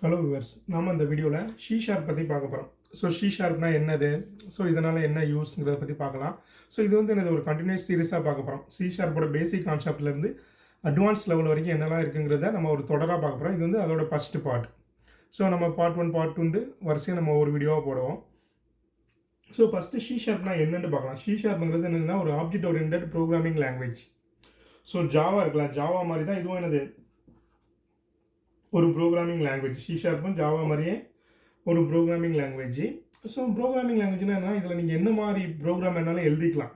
Hello viewers, நாம் இந்த வீடியோவில் ஷீ ஷார்ப் பற்றி பார்க்க போகிறோம். ஸோ ஷீ ஷார்ப்னா என்னது, ஸோ இதனால் என்ன யூஸ்ங்கிறத பற்றி பார்க்கலாம். ஸோ இது வந்து என்னது ஒரு கண்டினியூஸ் சீரிஸாக பார்க்க போகிறோம். ஷீ ஷார்ப்போட பேசிக் கான்செப்ட்லேருந்து அட்வான்ஸ் லெவல் வரைக்கும் என்னெல்லாம் இருக்குங்கிறத நம்ம ஒரு தொடராக பார்க்க போகிறோம். இது வந்து அதோட ஃபஸ்ட்டு பார்ட். ஸோ நம்ம பார்ட் 1 பார்ட் 2 வரிசையாக நம்ம ஒரு வீடியோவாக போடுவோம். ஸோ ஃபஸ்ட்டு ஷீ ஷார்ப்னா என்னென்னு பார்க்கலாம். ஷீ ஷார்ப்ங்கிறது என்னென்னா ஒரு object oriented programming language. So Java இருக்கலாம், ஜாவா மாதிரி தான் இதுவும் என்னது ஒரு ப்ரோக்ராமிங் லாங்குவேஜ். ஷீ ஷார்ப்பும் ஜாவா மாதிரியே ஒரு ப்ரோக்ராமிங் லாங்குவேஜ். ஸோ ப்ரோக்ராமிங் லாங்குவேஜ்னா என்ன, இதில் நீங்கள் என்ன மாதிரி ப்ரோக்ராம் வேணாலும் எழுதிக்கலாம்.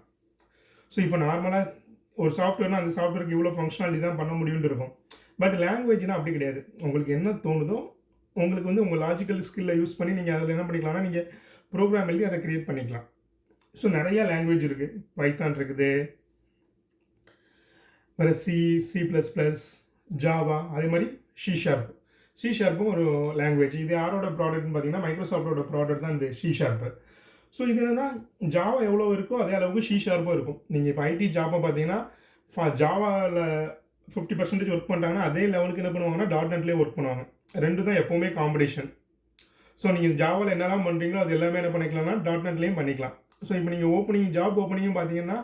ஸோ இப்போ நார்மலாக ஒரு சாஃப்ட்வேர்னா அந்த சாஃப்ட்வேருக்கு இவ்வளோ ஃபங்க்ஷனாலிட்டி தான் பண்ண முடியும்னு இருக்கும். பட் லாங்குவேஜ்னால் அப்படி கிடையாது. உங்களுக்கு என்ன தோணுதோ உங்களுக்கு வந்து உங்கள் லாஜிக்கல் ஸ்கில்லை யூஸ் பண்ணி நீங்கள் அதில் என்ன பண்ணிக்கலாம்னா நீங்கள் ப்ரோக்ராம் எழுதி அதை க்ரியேட் பண்ணிக்கலாம். ஸோ நிறையா லாங்குவேஜ் இருக்குது. பைத்தான் இருக்குது, வேறு C++, ஜாவா, அதே மாதிரி ஷீ ஷார்ப்பும் ஒரு லாங்குவேஜ். இது யாரோட ப்ராடக்ட்னு பார்த்தீங்கன்னா மைக்ரோசாஃப்டோட ப்ராடக்ட் தான் இந்த ஷீ ஷார்ப்பு. ஸோ இது என்னென்னா ஜாவா எவ்வளோ இருக்கோ அதே அளவுக்கு ஷீ ஷார்ப்பும் இருக்கும். நீங்கள் இப்போ ஐடி ஜாப்பை பார்த்தீங்கன்னா ஜாவாவில் 50% ஒர்க் பண்ணுறாங்கன்னா அதே லெவலுக்கு என்ன பண்ணுவாங்கன்னா .NETலேயே ஒர்க் பண்ணுவாங்க. ரெண்டு தான் எப்போவுமே காம்படிஷன். ஸோ நீங்கள் ஜாவாவில் என்னெல்லாம் பண்ணுறீங்களோ அது எல்லாமே என்ன பண்ணிக்கலாம்னா .NETலேயும் பண்ணிக்கலாம். ஸோ இப்போ நீங்கள் ஜாப் ஓப்பனிங்கும் பார்த்தீங்கன்னா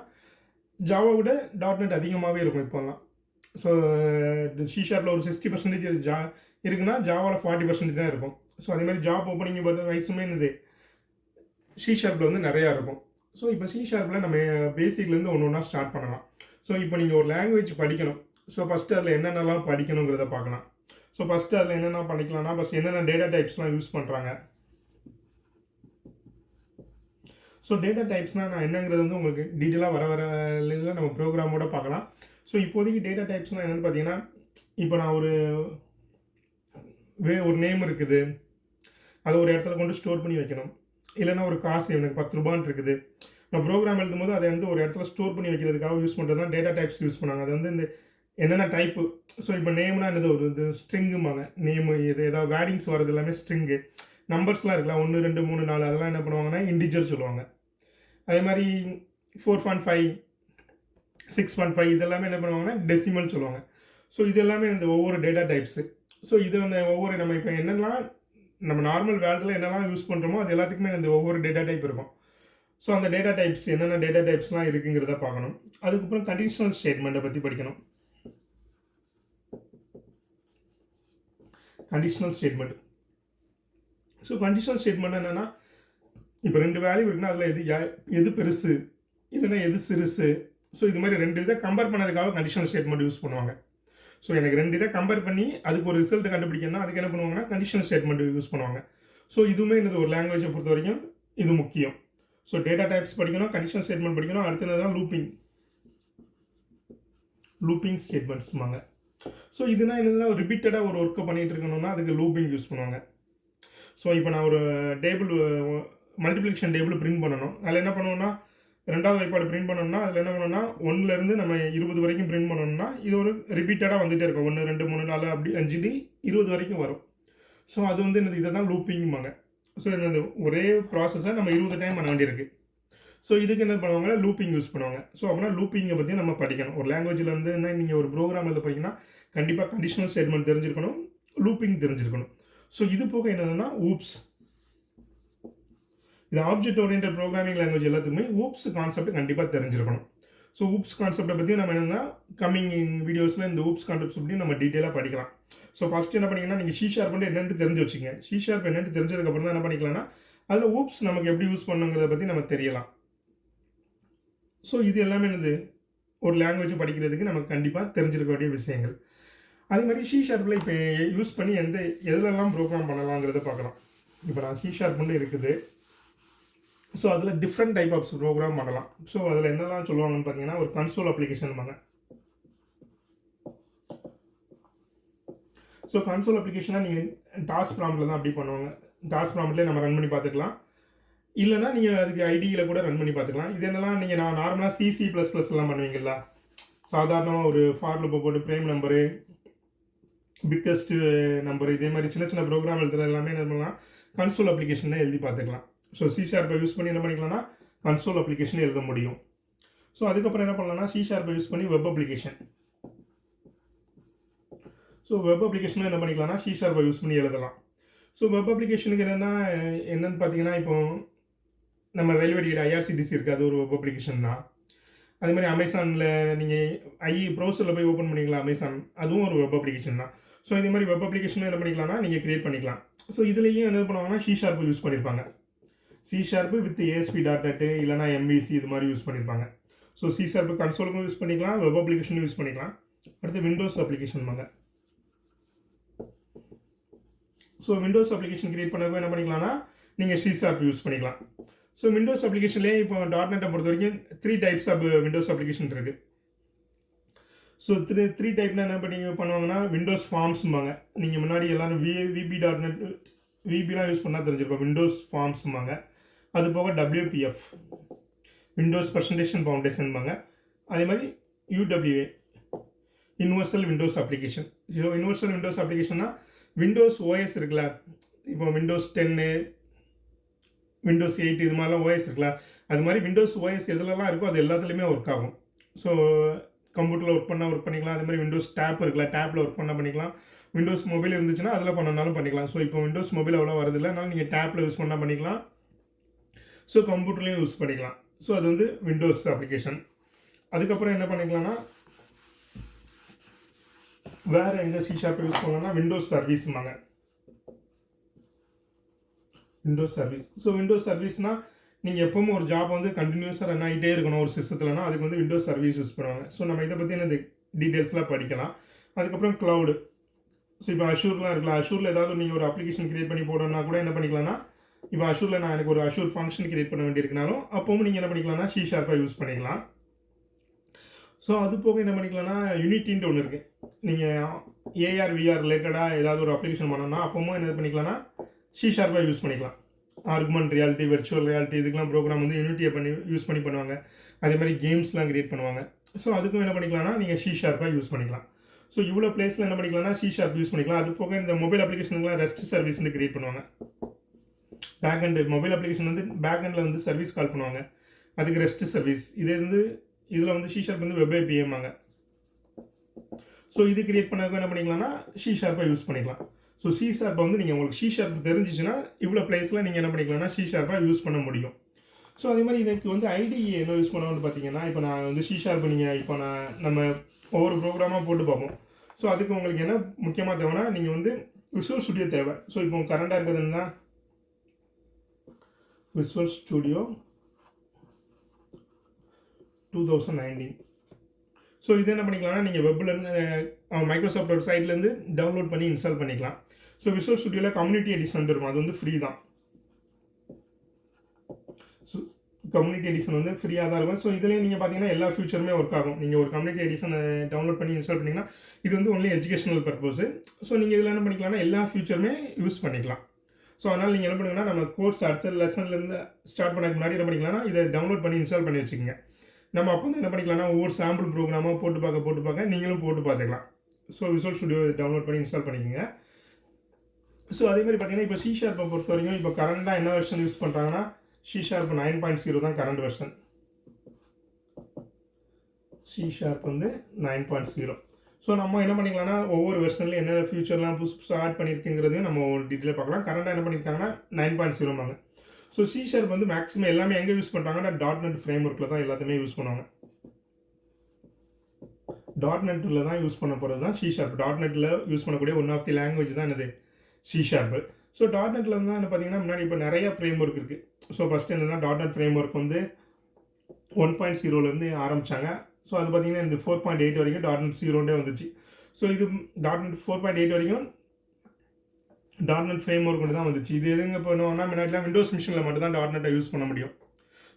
ஜாவா விட .NET அதிகமாகவே இருக்கும் இப்போல்லாம். ஸோ ஷீ ஷார்ப்பில் ஒரு 60% இருக்குன்னா ஜாவாவில் 40% தான் இருக்கும். ஸோ அதேமாதிரி ஜாப் ஓப்பனிங் பார்த்து வயசுமே என்னது ஷீ ஷார்ப்பில் வந்து நிறையா இருக்கும். ஸோ இப்போ ஷீ ஷார்ப்பில் நம்ம பேசிக்லேருந்து ஒன்று ஒன்றா ஸ்டார்ட் பண்ணலாம். ஸோ இப்போ நீங்கள் ஒரு லாங்குவேஜ் படிக்கணும். ஸோ ஃபஸ்ட்டு அதில் என்னென்னலாம் படிக்கணுங்கிறத பார்க்கலாம். ஸோ ஃபஸ்ட்டு அதில் என்னென்ன பண்ணிக்கலாம்னா ஃபஸ்ட் என்னென்ன டேட்டா டைப்ஸ்லாம் யூஸ் பண்ணுறாங்க. ஸோ டேட்டா டைப்ஸ்னால் நான் என்னங்கிறது வந்து உங்களுக்கு டீட்டெயிலாக வர நம்ம ப்ரோக்ராமோட பார்க்கலாம். ஸோ இப்போதைக்கு டேட்டா டைப்ஸ்னால் என்னென்னு பார்த்தீங்கன்னா, இப்போ நான் ஒரு நேம் இருக்குது, அதை ஒரு இடத்துல கொண்டு ஸ்டோர் பண்ணி வைக்கணும். இல்லைனா ஒரு காசு எனக்கு 10 ரூபான்னு இருக்குது, நான் ப்ரோக்ராம் எழுதும் போது அதை வந்து ஒரு இடத்துல ஸ்டோர் பண்ணி வைக்கிறதுக்காக யூஸ் பண்ணுறது தான் டேட்டா டைப்ஸ் யூஸ் பண்ணாங்க. அது வந்து இந்த என்னென்ன டைப்பு. ஸோ இப்போ நேம்னா என்னது ஒரு இது ஸ்ட்ரிங்குமாங்க. நேமு இது ஏதாவது வேர்டிங்ஸ் வரது எல்லாமே ஸ்ட்ரிங்கு. நம்பர்ஸ்லாம் இருக்கலாம் 1 2 3 4 அதெல்லாம் என்ன பண்ணுவாங்கன்னா இன்டிஜர் சொல்லுவாங்க. அதே மாதிரி 4.5 6.5 இதெல்லாமே என்ன பண்ணுவாங்கன்னா டெசிமல் சொல்லுவாங்க. ஸோ இது எல்லாமே இந்த ஒவ்வொரு டேட்டா டைப்ஸு. ஸோ இது வந்து ஒவ்வொரு நம்ம இப்போ என்னெல்லாம் நம்ம நார்மல் வேர்ல்டில் என்னெல்லாம் யூஸ் பண்ணுறோமோ அது எல்லாத்துக்குமே இந்த ஒவ்வொரு டேட்டா டைப் இருக்கும். ஸோ அந்த டேட்டா டைப்ஸ் என்னென்ன டேட்டா டைப்ஸ்லாம் இருக்குங்கிறத பார்க்கணும். அதுக்கப்புறம் கண்டிஷனல் ஸ்டேட்மெண்ட்டை பற்றி படிக்கணும். Conditional statement. So conditional statement என்னென்னா, இப்போ 2 வேல்யூ இருக்குன்னா அதில் எது பெருசு இல்லைன்னா எது சிறுசு. ஸோ இது மாதிரி 2 இதை கம்பேர் பண்ணதுக்காக கண்டிஷனல் ஸ்டேட்மெண்ட் யூஸ் பண்ணுவாங்க. ஸோ எனக்கு 2 இதை கம்பேர் பண்ணி அதுக்கு ஒரு ரிசல்ட் கண்டுபிடிக்கணும்னா அதுக்கு என்ன பண்ணுவாங்கன்னா கண்டிஷனல் ஸ்டேட்மெண்ட் யூஸ் பண்ணுவாங்க. ஸோ இதுவுமே என்னது ஒரு லாங்குவேஜை பொறுத்த வரைக்கும் இது முக்கியம். ஸோ டேட்டா டைப்ஸ் படிக்கணும், கண்டிஷனல் ஸ்டேட்மெண்ட் படிக்கணும். அடுத்தது தான் லூப்பிங் ஸ்டேட்மெண்ட்ஸ்மாங்க. ஸோ இதுனா என்னதுன்னா ரிப்பீட்டடாக ஒரு ஒர்க்கை பண்ணிகிட்டு இருக்கணும்னா அதுக்கு லூப்பிங் யூஸ் பண்ணுவாங்க. ஸோ இப்போ நான் ஒரு மல்டிப்ளிகேஷன் டேபிள் பிரிண்ட் பண்ணணும். அதில் என்ன பண்ணுவோம்னா 2வது வாய்ப்பாடு பிரிண்ட் பண்ணணும்னா அதில் என்ன பண்ணணும்னா 1லேருந்து நம்ம 20 வரைக்கும் பிரிண்ட் பண்ணணும்னா இது ஒரு ரிப்பீட்டடாக வந்துகிட்டே இருக்கும். 1 2 3 4 அப்படி 5 20 வரைக்கும் வரும். ஸோ அது வந்து என்னது இதை தான் லூப்பிங்பாங்க. ஸோ என்னது ஒரே ப்ராசஸை நம்ம 20 டைம் பண்ண வேண்டியிருக்கு. ஸோ இதுக்கு என்ன பண்ணுவாங்க, லூப்பிங் யூஸ் பண்ணுவாங்க. ஸோ அப்படின்னா லூப்பிங்கை பற்றி நம்ம படிக்கணும். ஒரு லாங்குவேஜில் வந்து என்ன நீங்கள் ஒரு ப்ரோக்ராம் எழுத போகிறீங்கன்னா கண்டிப்பாக கண்டிஷனல் ஸ்டேட்மெண்ட் தெரிஞ்சிருக்கணும், லூப்பிங் தெரிஞ்சிருக்கணும். ஸோ இது போக என்னென்னா ஊப்ஸ். இது ஆப்ஜெக்ட் ஓரியன்டட் ப்ரோக்ராமிங் லாங்குவேஜ் எல்லாத்துக்குமே ஊப்ஸ் கான்செப்ட் கண்டிப்பாக தெரிஞ்சிருக்கணும். ஸோ ஊப்ஸ் கான்செப்டை பற்றி நம்ம என்னென்னா கம்மிங் வீடியோஸில் இந்த ஊப்ஸ் கான்செப்ட்ஸ் பற்றி நம்ம டீட்டெயிலாக படிக்கலாம். ஸோ ஃபஸ்ட்டு என்ன பண்ணிங்கன்னா நீங்கள் ஷீ ஷார்ப் என்னென்னு தெரிஞ்சு வச்சுங்க. ஷீ ஷார்ப் என்னென்னு தெரிஞ்சதுக்கப்புறம் தான் என்ன பண்ணிக்கலாம்னா அதில் ஊப்ஸ் நமக்கு எப்படி யூஸ் பண்ணுங்கிறத பற்றி நம்ம தெரியலாம். ஸோ இது எல்லாமே என்னது ஒரு லாங்குவேஜ் படிக்கிறதுக்கு நமக்கு கண்டிப்பாக தெரிஞ்சிருக்க வேண்டிய விஷயங்கள். அதே மாதிரி ஷீ ஷார்ப்பில் இப்போ யூஸ் பண்ணி எதுலெல்லாம் ப்ரோக்ராம் பண்ணலாங்கிறத பார்க்கலாம். இப்போ நான் ஷீ ஷார்ப் இருக்குது. ஸோ அதில் டிஃப்ரெண்ட் டைப் ஆஃப் ப்ரோக்ராம் பண்ணலாம். ஸோ அதில் என்னெல்லாம் சொல்லுவாங்கன்னு பார்த்தீங்கன்னா ஒரு கன்சோல் அப்ளிகேஷன் வாங்க. ஸோ கன்சோல் அப்ளிகேஷனாக நீங்கள் டாஸ்க் ப்ராம்ப்டில் தான் அப்படி பண்ணுவாங்க. டாஸ்க் ப்ராம்ப்ட்லேயே நம்ம ரன் பண்ணி பார்த்துக்கலாம். இல்லைனா நீங்கள் அதுக்கு ஐடியில் கூட ரன் பண்ணி பார்த்துக்கலாம். இது என்னெல்லாம் நீங்கள் நார்மலாக C++எல்லாம் பண்ணுவீங்களா, சாதாரணமாக ஒரு ஃபார் லூப்பை போட்டு ப்ரைம் நம்பரு, பிக்கஸ்ட் நம்பர், இதே மாதிரி சின்ன சின்ன ப்ரோக்ராம் எழுதுறது எல்லாமே என்ன பண்ணலாம் கன்சோல் அப்ளிகேஷனில் எழுதி பார்த்துக்கலாம். ஸோ சி ஷார்ப்பை யூஸ் பண்ணி என்ன பண்ணிக்கலாம்னா கன்சோல் அப்ளிகேஷன் எழுத முடியும். ஸோ அதுக்கப்புறம் என்ன பண்ணலாம்னா சி ஷார்ப்பை யூஸ் பண்ணி வெப் அப்ளிகேஷன். ஸோ வெப் அப்ளிகேஷனும் என்ன பண்ணிக்கலாம்னா சி ஷார்ப்பை யூஸ் பண்ணி எழுதலாம். ஸோ வெப் அப்ளிகேஷனுக்கு என்னென்னு பார்த்தீங்கன்னா, இப்போ நம்ம ரயில்வே டிக்கெட் ஐஆர்சிடிசி இருக்குது, அது ஒரு வெப் அப்ளிகேஷன் தான். அதே மாதிரி அமேசானில் நீங்கள் ப்ரௌசரில் போய் ஓப்பன் பண்ணிக்கலாம் அமேசான், அதுவும் ஒரு வெப் அப்ளிகேஷன் தான். ஸோ இதே மாதிரி வெப் அப்ளிகேஷனும் என்ன பண்ணிக்கலாம்னா நீங்கள் கிரியேட் பண்ணிக்கலாம். ஸோ இதுலேயும் என்ன பண்ணுவாங்கன்னா C# யூஸ் பண்ணியிருப்பாங்க. C# வித் ASP.NET இல்லைனா MVC இது மாதிரி யூஸ் பண்ணியிருப்பாங்க. ஸோ C# கன்சோலுக்கும் யூஸ் பண்ணிக்கலாம், வெப் அப்ளிகேஷனும் யூஸ் பண்ணிக்கலாம். அடுத்து விண்டோஸ் அப்ளிகேஷன் வாங்க. ஸோ விண்டோஸ் அப்ளிகேஷன் கிரியேட் பண்ணப்போ என்ன பண்ணிக்கலாம்னா நீங்கள் C# யூஸ் பண்ணிக்கலாம். ஸோ விண்டோஸ் அப்ளிகேஷன்லேயே இப்போ .NET பொறுத்த வரைக்கும் 3 டைப்ஸ் ஆஃப் விண்டோஸ் அப்ளிகேஷன் இருக்குது. ஸோ த்ரீ டைப்னா என்ன பண்ணுவாங்கன்னா விண்டோஸ் ஃபார்ம்ஸும்பாங்க. நீங்கள் முன்னாடி எல்லாரும் VB.NET VBலாம் யூஸ் பண்ணால் தெரிஞ்சிருக்கோம். விண்டோஸ் ஃபார்ம்ஸும்பாங்க. அது போக WPF விண்டோஸ் ப்ரெசன்டேஷன் ஃபவுண்டேஷன்பாங்க. அதே மாதிரி UWA universal Windows application. So universal Windows அப்ளிகேஷன்னா விண்டோஸ் OS இருக்குல்ல, இப்போ விண்டோஸ் 10 விண்டோஸ் 8 இது மாதிரிலாம் OS இருக்குல்ல, அது மாதிரி விண்டோஸ் OS எதுலலாம் இருக்கோ அது எல்லாத்துலேயுமே ஒர்க் ஆகும். ஸோ கம்ப்யூட்டரில் ஒர்க் பண்ணிக்கலாம். அதே மாதிரி விண்டோஸ் டேப் இருக்குல்ல, டேப்பில் ஒர்க் பண்ணிக்கலாம். விண்டோஸ் மொபைல் இருந்துச்சுன்னா அதில் பண்ணனாலும் பண்ணிக்கலாம். ஸோ இப்போ விண்டோஸ் மொபைல் அவ்வளோ வரதில்லை, அதனால் நீங்கள் டேப்பில் யூஸ் பண்ணால் பண்ணிக்கலாம். ஸோ கம்ப்யூட்டர்லேயும் யூஸ் பண்ணிக்கலாம். ஸோ அது வந்து விண்டோஸ் அப்ளிகேஷன். அதுக்கப்புறம் என்ன பண்ணிக்கலாம்னா வேறு எங்கே C# யூஸ் பண்ணலாம்னா விண்டோஸ் சர்வீஸ்மாங்க. Windows service. ஸோ விண்டோஸ் சர்வீஸ்னால் நீங்கள் எப்போவும் ஒரு ஜாப் வந்து கண்டினியூஸாக ரன் ஆகிட்டே இருக்கணும் ஒரு சிஸ்டத்துலனா அதுக்கு வந்து விண்டோஸ் சர்வீஸ் யூஸ் பண்ணுவாங்க. ஸோ நம்ம இதை பற்றி என்ன டீட்டெயில்ஸ்லாம் படிக்கலாம். அதுக்கப்புறம் க்ளவுடு. ஸோ இப்போ அஷூர்லாம் இருக்கலாம். அஷூரில் ஏதாவது நீங்கள் ஒரு அப்ளிகேஷன் கிரியேட் பண்ணி போடணும்னா கூட என்ன பண்ணிக்கலாம்னா, இப்போ அஷூரில் எனக்கு ஒரு அஷூர் ஃபங்க்ஷன் கிரியேட் பண்ண வேண்டியிருக்குனாலும் அப்பவும் நீங்கள் என்ன பண்ணிக்கலாம்னா C# யூஸ் பண்ணிக்கலாம். ஸோ அது போக என்ன பண்ணிக்கலாம்னா யூனிட்டின்ட்டு ஒன்று இருக்குது. நீங்கள் AR VR ரிலேட்டடாக ஏதாவது ஒரு அப்ளிகேஷன் பண்ணோம்னா அப்பவும் என்ன பண்ணிக்கலாம்னா C# யூஸ் பண்ணிக்கலாம். ஆர்குமெண்ட் ரியாலிட்டி, வெர்ச்சுவல் ரியாலிட்டி இதுக்கெலாம் ப்ரோக்ராம் வந்து யூனிட்டியை யூஸ் பண்ணி பண்ணுவாங்க. அதே மாதிரி கேம்ஸ்லாம் கிரியேட் பண்ணுவாங்க. ஸோ அதுக்கும் என்ன பண்ணிக்கலாம்னா நீங்கள் C# யூஸ் பண்ணிக்கலாம். ஸோ இவ்வளோ பிளேஸில் என்ன பண்ணிக்கலாம்னா C# யூஸ் பண்ணிக்கலாம். அது போக இந்த மொபைல் அப்ளிகேஷனுக்குலாம் ரெஸ்ட் சர்வீஸ் வந்து கிரியேட் பண்ணுவாங்க. பேக்அண்டு மொபைல் அப்ளிகேஷன் வந்து பேக்அண்டில் வந்து சர்வீஸ் கால் பண்ணுவாங்க, அதுக்கு ரெஸ்ட் சர்வீஸ். இதில் வந்து C# வந்து வெப் APIம்பாங்க. ஸோ இது கிரியேட் பண்ணதுக்கு என்ன பண்ணிக்கலாம்னா C# யூஸ் பண்ணிக்கலாம். ஸோ C# வந்து நீங்கள் உங்களுக்கு C# தெரிஞ்சிச்சுன்னா இவ்வளோ பிளேஸில் நீங்கள் என்ன பண்ணிக்கலாம்னா C# யூஸ் பண்ண முடியும். ஸோ அதே மாதிரி இதுக்கு வந்து IDE என்ன யூஸ் பண்ணுவோம்னு பார்த்தீங்கன்னா, இப்போ நான் வந்து C# நீங்கள் இப்போ நம்ம ஒவ்வொரு ப்ரோக்ராமாக போட்டு பார்ப்போம். ஸோ அதுக்கு உங்களுக்கு என்ன முக்கியமாக தேவைன்னா நீங்கள் வந்து விசுவல் ஸ்டுடியோ தேவை. ஸோ இப்போ கரண்டாக இருக்கிறதுனா விசுவல் ஸ்டுடியோ 2019. ஸோ இது என்ன பண்ணிக்கலாம்னா நீங்கள் வெப்லேருந்து மைக்ரோசாஃப்ட் வெப்சைட்லேருந்து டவுன்லோட் பண்ணி இன்ஸ்டால் பண்ணிக்கலாம். ஸோ விசுவல் ஸ்டுடியோவில் கம்யூனிட்டி எடிஷன் இருக்கும், அது வந்து ஃப்ரீ தான். ஸோ கம்யூனிட்டி எடிஷன் வந்து ஃப்ரீயாக தான் இருக்கும். ஸோ இதுலேயும் நீங்கள் பார்த்தீங்கன்னா எல்லா ஃபியூச்சருமே ஒர்க் ஆகும். நீங்கள் ஒரு கம்யூனிட்டி எடிஷனை டவுன்லோட் பண்ணி இன்ஸ்டால் பண்ணிங்கன்னா இது வந்து ஒன்லி எஜுகேஷனல் பர்பஸ். ஸோ நீங்கள் இதில் என்ன பண்ணிக்கலாம்னா எல்லா ஃபியூச்சருமே யூஸ் பண்ணிக்கலாம். ஸோ அதனால் நீங்கள் என்ன பண்ணுங்கன்னா நம்ம கோர்ஸ் அடுத்த லெசன்லேருந்து ஸ்டார்ட் பண்ணதுக்கு முன்னாடி என்ன பண்ணிக்கலாம்னா இதை டவுன்லோட் பண்ணி இன்ஸ்டால் பண்ணி வச்சுக்கோங்க. நம்ம அப்போ வந்து என்ன பண்ணிக்கலாம்னா ஒவ்வொரு சாம்பிள் ப்ரோக்ராமாக போட்டு பார்க்க நீங்களும் போட்டு பார்த்துக்கலாம். ஸோ விசுவல் ஸ்டுடியோ டவுன்லோட் பண்ணி இன்ஸ்டால் பண்ணிக்கோங்க. ஸோ அதே மாதிரி பார்த்தீங்கன்னா இப்போ C# பொறுத்த வரைக்கும் இப்போ கரண்டாக என்ன வெர்ஷன் யூஸ் பண்ணுறாங்கன்னா C# 9.0 தான் கரண்ட் வெர்ஷன். C# வந்து 9.0. ஸோ நம்ம என்ன பண்ணிக்கலாம்னா ஒவ்வொரு வெர்ஷன்லையும் என்ன ஃபியூச்சர்லாம் புதுசாக ஆட் பண்ணியிருக்குங்கிறதையும் நம்ம ஒரு டீட்டெயிலாக பார்க்கலாம். கரண்டாக என்ன பண்ணியிருக்காங்கன்னா 9.0 ஸோ C# வந்து மேக்ஸிமம் எல்லாமே எங்கே யூஸ் பண்ணுறாங்கன்னா .NET ஃப்ரேம் ஒர்க்கில் தான் எல்லாத்தையுமே யூஸ் பண்ணுவாங்க. .NETல தான் யூஸ் பண்ண போகிறது தான் C#. .NETல யூஸ் பண்ணக்கூடிய ஒன் ஆஃப் தி லாங்குவேஜ் தான் என்னது C#. ஸோ .NETல வந்து என்ன பார்த்தீங்கன்னா முன்னாடி இப்போ நிறைய ஃப்ரேம் ஒர்க் இருக்குது. ஸோ ஃபஸ்ட்டு என்னன்னா .NET ஃப்ரேம் ஒர்க் வந்து 1.0லேருந்து ஆரம்பித்தாங்க. ஸோ அது பார்த்தீங்கன்னா இந்த 4.8 வரைக்கும் .NET 0 வந்துச்சு. ஸோ இது .NET 4.8 வரைக்கும் .NET ஃப்ரேம் ஒர்க் கொண்டு தான் வந்துச்சு. இது எதுங்க பண்ணுவாங்கன்னா முன்னாடிலாம் விண்டோஸ் மிஷினில் மட்டும் தான் .NEட்டை யூஸ் பண்ண முடியும்.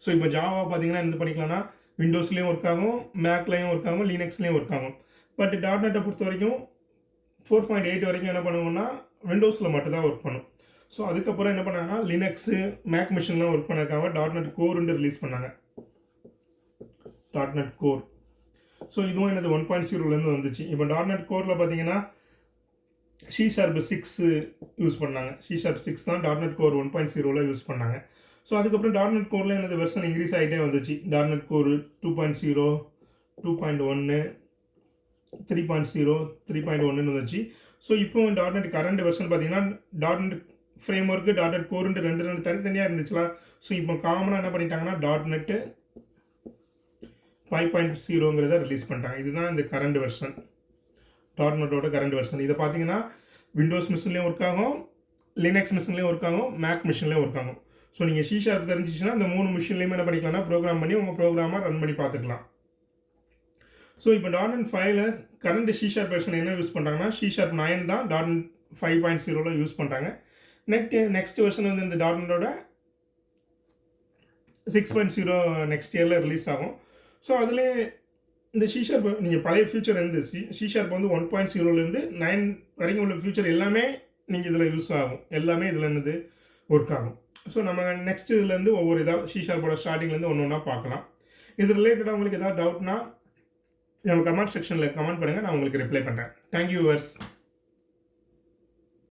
ஸோ இப்போ ஜாவா பார்த்தீங்கன்னா என்ன பண்ணிக்கலாம்னா விண்டோஸ்லேயும் ஒர்க் ஆகும், மேக்லேயும் ஒர்க் ஆகும், லினக்ஸ்லேயும் ஒர்க் ஆகும். பட் .NEட்டை பொறுத்த வரைக்கும் 4.8 வரைக்கும் என்ன பண்ணுவோம்னா விண்டோஸில் மட்டும் தான் ஒர்க் பண்ணும். ஸோ அதுக்கப்புறம் என்ன பண்ணாங்கன்னா லினக்ஸு மேக் மிஷின்லாம் ஒர்க் பண்ணதுக்காக .NET கோர்ன்னு ரிலீஸ் பண்ணாங்க. .NET core. ஸோ இதுவும் என்னது 1.0லேருந்து வந்துச்சு. இப்போ .NET கோரில் பார்த்தீங்கன்னா C# 6 யூஸ் பண்ணாங்க. C# 6 தான் .NET கோர் 1.0ல யூஸ் பண்ணாங்க. ஸோ அதுக்கப்புறம் .NET கோரில் எனது வெர்ஷன் இன்க்ரீஸ் ஆகிட்டே வந்துச்சு. .NET கோர் 2.0, 2.1, 3.0, 3.1 வந்துச்சு. ஸோ இப்போ .NET கரண்ட் வெர்ஷன் பார்த்தீங்கன்னா .NET ஃப்ரேம் ஒர்க்கு .NET கோர்ன்ட்டு ரெண்டு தனித்தனியாக இருந்துச்சுலாம். ஸோ இப்போ காமனாக என்ன பண்ணிட்டாங்கன்னா .NET 5.0ங்கிறத ரிலீஸ் பண்ணிட்டாங்க. இதுதான் இந்த கரண்ட் வெர்ஷன், .NETோட கரண்ட் வெர்ஷன். இதை பார்த்தீங்கன்னா விண்டோஸ் மிஷின்லேயும் ஒர்க் ஆகும், லினக்ஸ் மிஷின்லேயும் ஒர்க் ஆகும், மேக் மிஷின்லேயும் ஒர்க் ஆகும். ஸோ நீங்கள் C# தெரிஞ்சிச்சுன்னா இந்த 3 மிஷின்லேயுமே என்ன பண்ணிக்கலாம்னா ப்ரோக்ராம் பண்ணி உங்கள் ப்ரோக்ராமாக ரன் பண்ணி பார்த்துக்கலாம். ஸோ இப்போ .NET 5ல் கரண்ட் C# வெர்ஷன் என்ன யூஸ் பண்ணுறாங்கன்னா C#9 தான் .NET 5.0ல யூஸ் பண்ணுறாங்க. நெக்ஸ்ட் வெர்ஷன் வந்து இந்த .NETோட 6.0 நெக்ஸ்ட் இயரில் ரிலீஸ் ஆகும். ஸோ அதிலே இந்த C# நீங்கள் பழைய ஃபியூச்சர் இருந்து C# வந்து 1.0லேருந்து 9 வரைக்கும் உள்ள ஃபியூச்சர் எல்லாமே நீங்கள் இதில் யூஸ் ஆகும், எல்லாமே இதில் என்னது ஒர்க் ஆகும். ஸோ நம்ம நெக்ஸ்ட் இதுலேருந்து ஒவ்வொரு இதாக C# ஸ்டார்டிங்லேருந்து ஒன்று ஒன்றா பார்க்கலாம். இது ரிலேட்டடாக உங்களுக்கு ஏதாவது டவுட்னா நம்ம கமெண்ட் செக்ஷனில் கமெண்ட் பண்ணுங்கள், நான் உங்களுக்கு ரிப்ளை பண்ணுறேன். Thank you viewers.